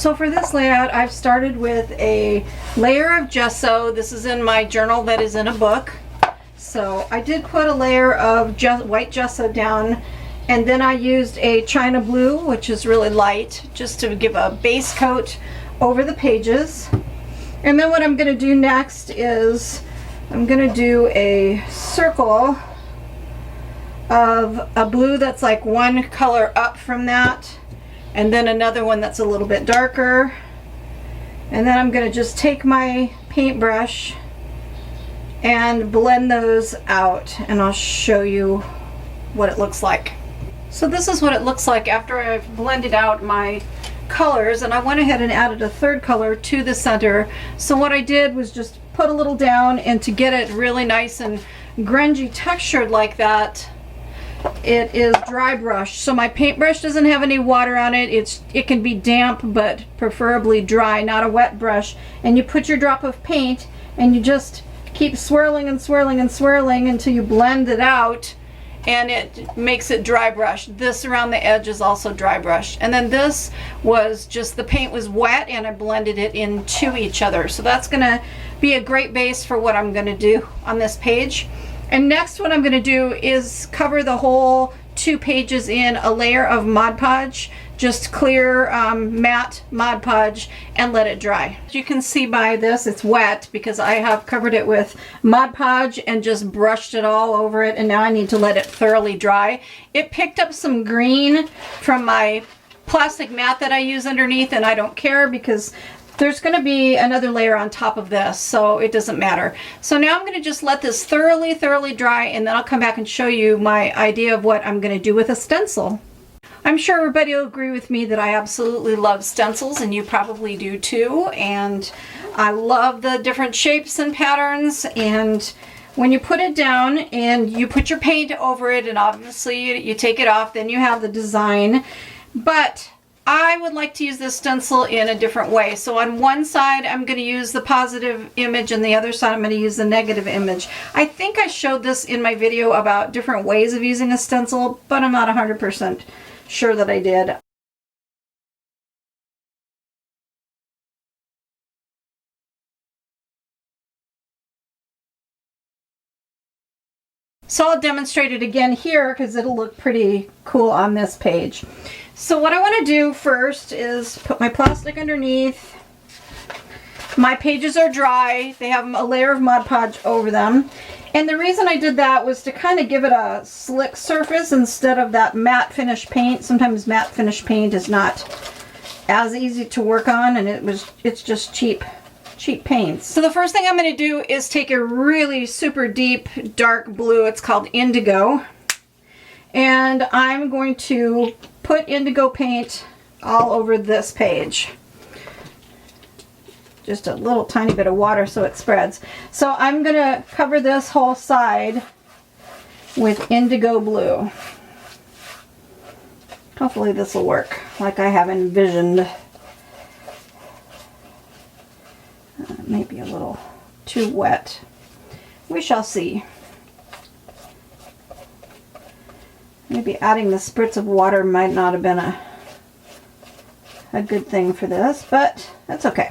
So for this layout, I've started with a layer of gesso. This is in my journal that is in a book. So I did put a layer of white gesso down, and then I used a China blue, which is really light, just to give a base coat over the pages. And then what I'm going to do next is I'm going to do a circle of a blue that's like one color up from that, and then another one that's a little bit darker. And then I'm going to just take my paintbrush and blend those out, and I'll show you what it looks like. So this is what it looks like after I've blended out my colors, and I went ahead and added a third color to the center. So what I did was just put a little down, and to get it really nice and grungy textured like that, it is dry brush. So my paintbrush doesn't have any water on it. It can be damp, but preferably dry, not a wet brush. And you put your drop of paint and you just keep swirling and swirling and swirling until you blend it out, and it makes it dry brush. This around the edge is also dry brush. And then this was just, the paint was wet and I blended it into each other. So that's gonna be a great base for what I'm gonna do on this page. And next what I'm going to do is cover the whole 2 pages in a layer of Mod Podge, just clear matte Mod Podge, and let it dry. As you can see by this, it's wet because I have covered it with Mod Podge and just brushed it all over it, and now I need to let it thoroughly dry. It picked up some green from my plastic mat that I use underneath, and I don't care because there's going to be another layer on top of this, so it doesn't matter. So now I'm going to just let this thoroughly dry, and then I'll come back and show you my idea of what I'm going to do with a stencil. I'm sure everybody will agree with me that I absolutely love stencils, and you probably do too. And I love the different shapes and patterns, and when you put it down and you put your paint over it, and obviously you take it off, then you have the design. But I would like to use this stencil in a different way. So on one side I'm going to use the positive image, and the other side I'm going to use the negative image. I think I showed this in my video about different ways of using a stencil, but I'm not 100% sure that I did. So I'll demonstrate it again here because it'll look pretty cool on this page. So what I want to do first is put my plastic underneath. My pages are dry. They have a layer of Mod Podge over them. And the reason I did that was to kind of give it a slick surface instead of that matte finish paint. Sometimes matte finish paint is not as easy to work on, and it's just cheap paints. So the first thing I'm going to do is take a really super deep dark blue. It's called indigo. And I'm going to put indigo paint all over this page. Just a little tiny bit of water so it spreads. So I'm going to cover this whole side with indigo blue. Hopefully this will work like I have envisioned. Maybe a little too wet. We shall see. Maybe adding the spritz of water might not have been a good thing for this, but that's okay.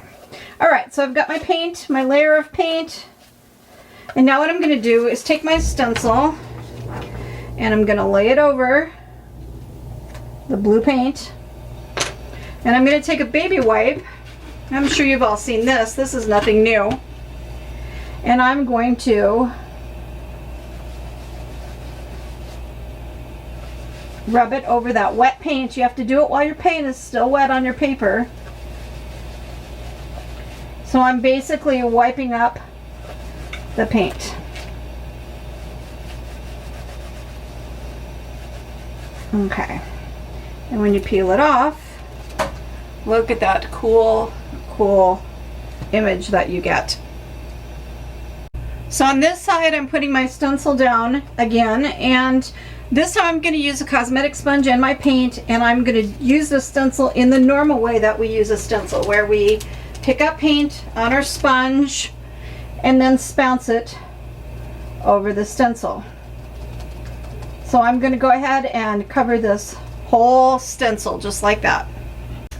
Alright, so I've got my paint, my layer of paint, and now what I'm going to do is take my stencil and I'm going to lay it over the blue paint, and I'm going to take a baby wipe. I'm sure you've all seen this. This is nothing new. And I'm going to rub it over that wet paint. You have to do it while your paint is still wet on your paper. So I'm basically wiping up the paint. Okay. And when you peel it off, look at that cool image that you get. So on this side I'm putting my stencil down again, and this time I'm going to use a cosmetic sponge and my paint, and I'm going to use the stencil in the normal way that we use a stencil, where we pick up paint on our sponge and then spounce it over the stencil. So I'm going to go ahead and cover this whole stencil just like that.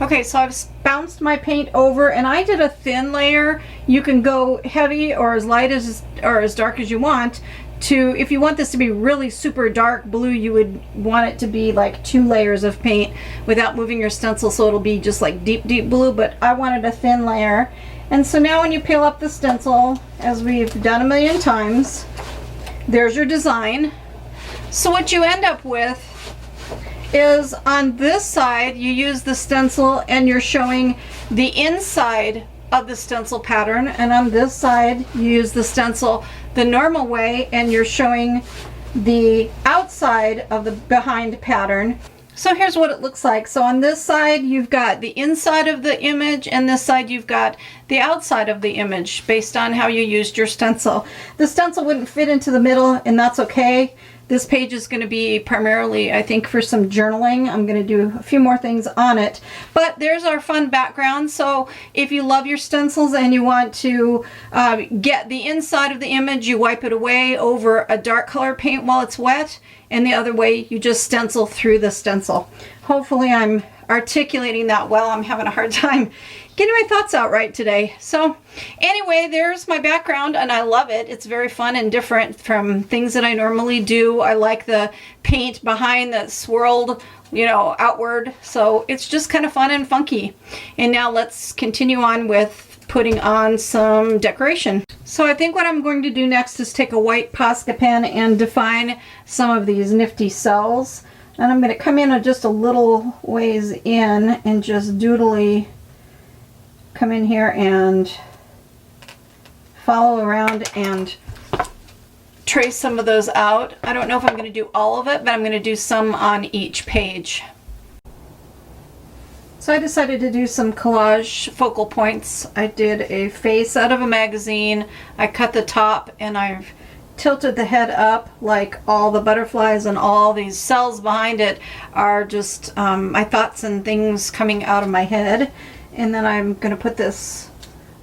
Okay, so I've bounced my paint over, and I did a thin layer. You can go heavy or as light as or as dark as you want. If you want this to be really super dark blue, you would want it to be like 2 layers of paint without moving your stencil, so it'll be just like deep blue, but I wanted a thin layer. And so now when you peel up the stencil, as we've done a million times, there's your design. So what you end up with is on this side you use the stencil and you're showing the inside of the stencil pattern, and on this side you use the stencil the normal way and you're showing the outside of the behind pattern. So here's what it looks like. So on this side you've got the inside of the image, and this side you've got the outside of the image based on how you used your stencil. The stencil wouldn't fit into the middle, and that's okay. This page is going to be primarily, I think, for some journaling. I'm going to do a few more things on it. But there's our fun background. So if you love your stencils and you want to get the inside of the image, you wipe it away over a dark color paint while it's wet. And the other way, you just stencil through the stencil. Hopefully I'm articulating that well. I'm having a hard time getting my thoughts out right today. So anyway, there's my background, and I love it. It's very fun and different from things that I normally do. I like the paint behind that swirled, you know, outward. So it's just kind of fun and funky. And now let's continue on with putting on some decoration. So I think what I'm going to do next is take a white Posca pen and define some of these nifty cells. And I'm going to come in just a little ways in and just doodly come in here and follow around and trace some of those out. I don't know if I'm going to do all of it, but I'm going to do some on each page. So I decided to do some collage focal points. I did a face out of a magazine. I cut the top and I've tilted the head up like all the butterflies, and all these cells behind it are just my thoughts and things coming out of my head. And then I'm going to put this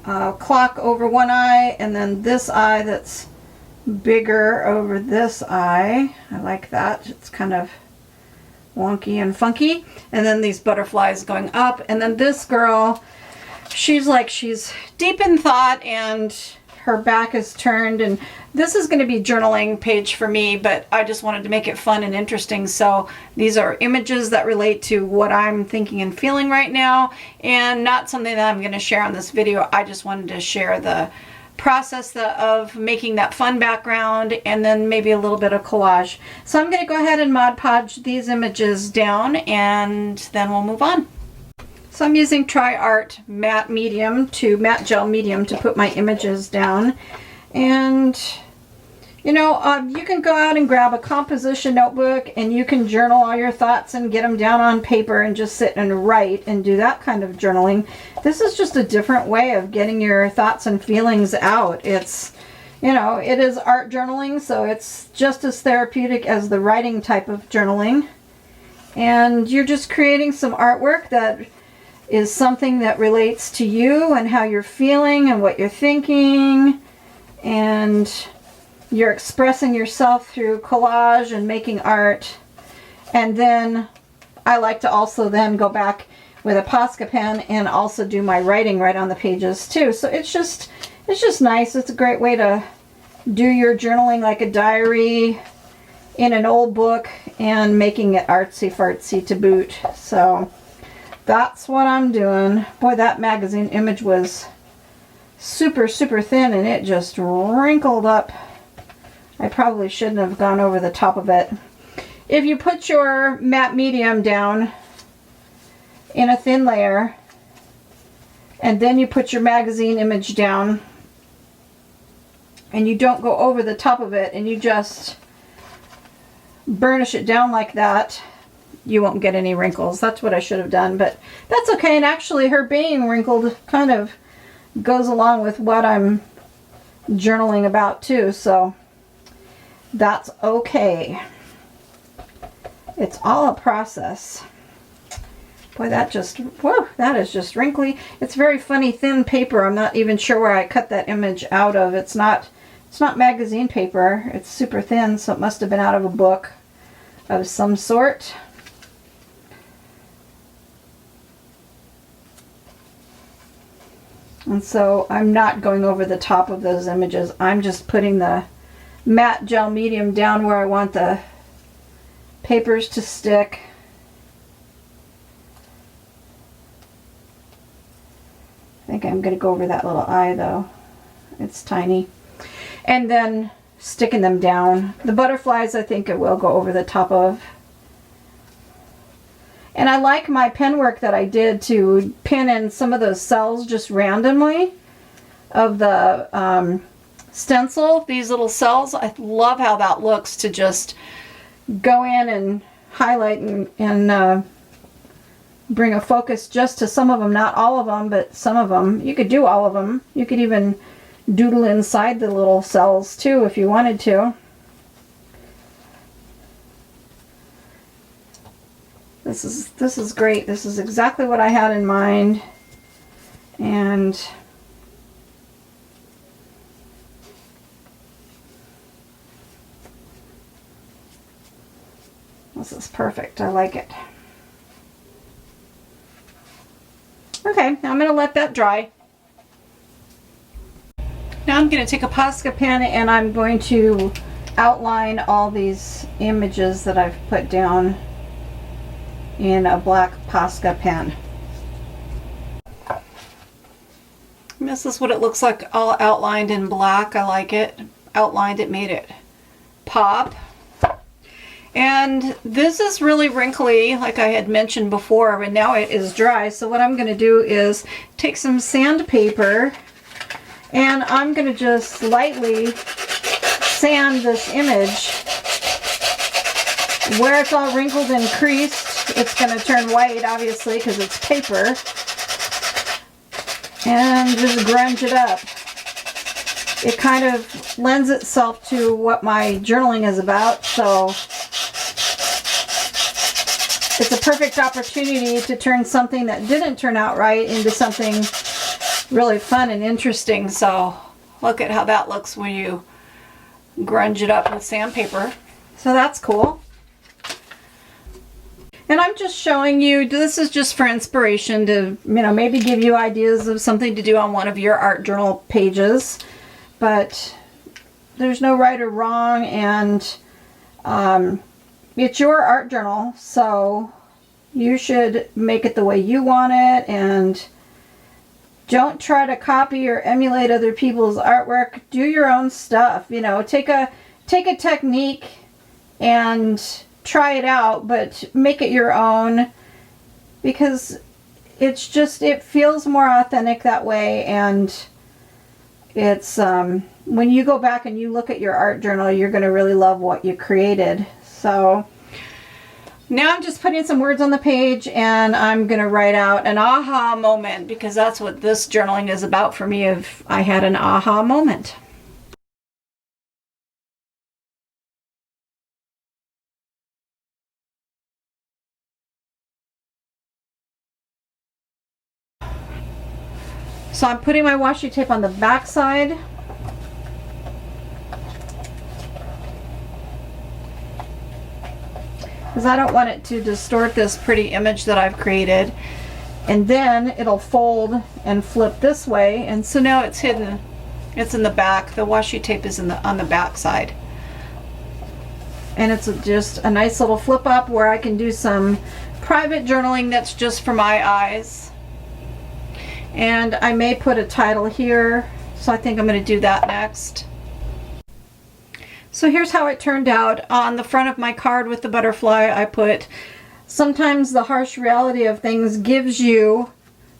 clock over one eye, and then this eye that's bigger over this eye. I like that. It's kind of wonky and funky. And then these butterflies going up. And then this girl, she's deep in thought and her back is turned. And this is going to be journaling page for me, but I just wanted to make it fun and interesting. So these are images that relate to what I'm thinking and feeling right now, and not something that I'm going to share on this video. I just wanted to share the process of making that fun background, and then maybe a little bit of collage. So I'm going to go ahead and Mod Podge these images down, and then we'll move on. So I'm using TriArt matte gel medium to put my images down. And you know, you can go out and grab a composition notebook and you can journal all your thoughts and get them down on paper and just sit and write and do that kind of journaling. This is just a different way of getting your thoughts and feelings out. It's, you know, it is art journaling, so it's just as therapeutic as the writing type of journaling. And you're just creating some artwork that is something that relates to you and how you're feeling and what you're thinking, and you're expressing yourself through collage and making art. And then I like to also then go back with a Posca pen and also do my writing right on the pages too. So it's just nice. It's a great way to do your journaling like a diary in an old book and making it artsy fartsy to boot. So that's what I'm doing. Boy, that magazine image was super thin and it just wrinkled up. I probably shouldn't have gone over the top of it. If you put your matte medium down in a thin layer and then you put your magazine image down and you don't go over the top of it and you just burnish it down like that, you won't get any wrinkles. That's what I should have done, but that's okay. And actually her being wrinkled kind of goes along with what I'm journaling about too, so that's okay. It's all a process. Boy, that is just wrinkly. It's very funny thin paper. I'm not even sure where I cut that image out of. It's not magazine paper. It's super thin, so it must have been out of a book of some sort. And so I'm not going over the top of those images. I'm just putting the matte gel medium down where I want the papers to stick. I think I'm going to go over that little eye though. It's tiny. And then sticking them down. The butterflies I think it will go over the top of. And I like my pen work that I did to pin in some of those cells just randomly of the stencil, these little cells. I love how that looks to just go in and highlight and bring a focus just to some of them, not all of them, but some of them. You could do all of them. You could even doodle inside the little cells too if you wanted to. This is great. This is exactly what I had in mind. And this is perfect. I like it. Okay, now I'm going to let that dry. Now I'm going to take a Posca pen and I'm going to outline all these images that I've put down in a black Posca pen. And this is what it looks like all outlined in black. I like it. Outlined it, made it pop. And this is really wrinkly, like I had mentioned before, but now it is dry. So what I'm going to do is take some sandpaper and I'm going to just lightly sand this image. Where it's all wrinkled and creased, it's going to turn white, obviously, because it's paper. And just grunge it up. It kind of lends itself to what my journaling is about, so it's a perfect opportunity to turn something that didn't turn out right into something really fun and interesting. So look at how that looks when you grunge it up with sandpaper. So that's cool. And I'm just showing you, this is just for inspiration to, you know, maybe give you ideas of something to do on one of your art journal pages. But there's no right or wrong, and it's your art journal, so you should make it the way you want it, and don't try to copy or emulate other people's artwork. Do your own stuff. You know, take a technique and try it out, but make it your own, because it's just, it feels more authentic that way. And it's when you go back and you look at your art journal, you're going to really love what you created. So now I'm just putting some words on the page and I'm going to write out an aha moment, because that's what this journaling is about for me, if I had an aha moment. So I'm putting my washi tape on the back side. Because I don't want it to distort this pretty image that I've created. And then it'll fold and flip this way. And so now it's hidden. It's in the back. The washi tape is on the back side. And it's just a nice little flip up where I can do some private journaling that's just for my eyes. And I may put a title here, so I think I'm going to do that next. So here's how it turned out. On the front of my card with the butterfly, I put, sometimes the harsh reality of things gives you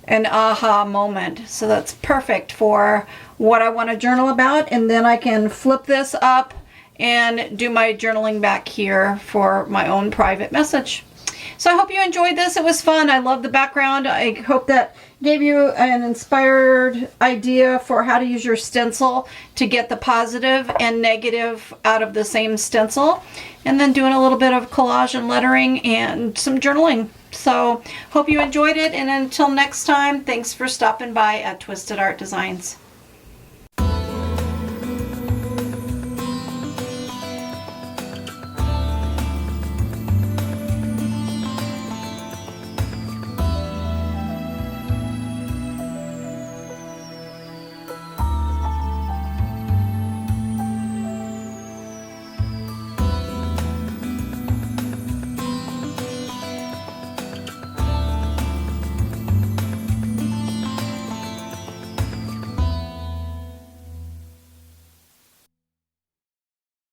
an aha moment. So that's perfect for what I want to journal about. And then I can flip this up and do my journaling back here for my own private message. So I hope you enjoyed this. It was fun. I love the background. I hope that gave you an inspired idea for how to use your stencil to get the positive and negative out of the same stencil. And then doing a little bit of collage and lettering and some journaling. So hope you enjoyed it. And until next time, thanks for stopping by at Twisted Art Designs.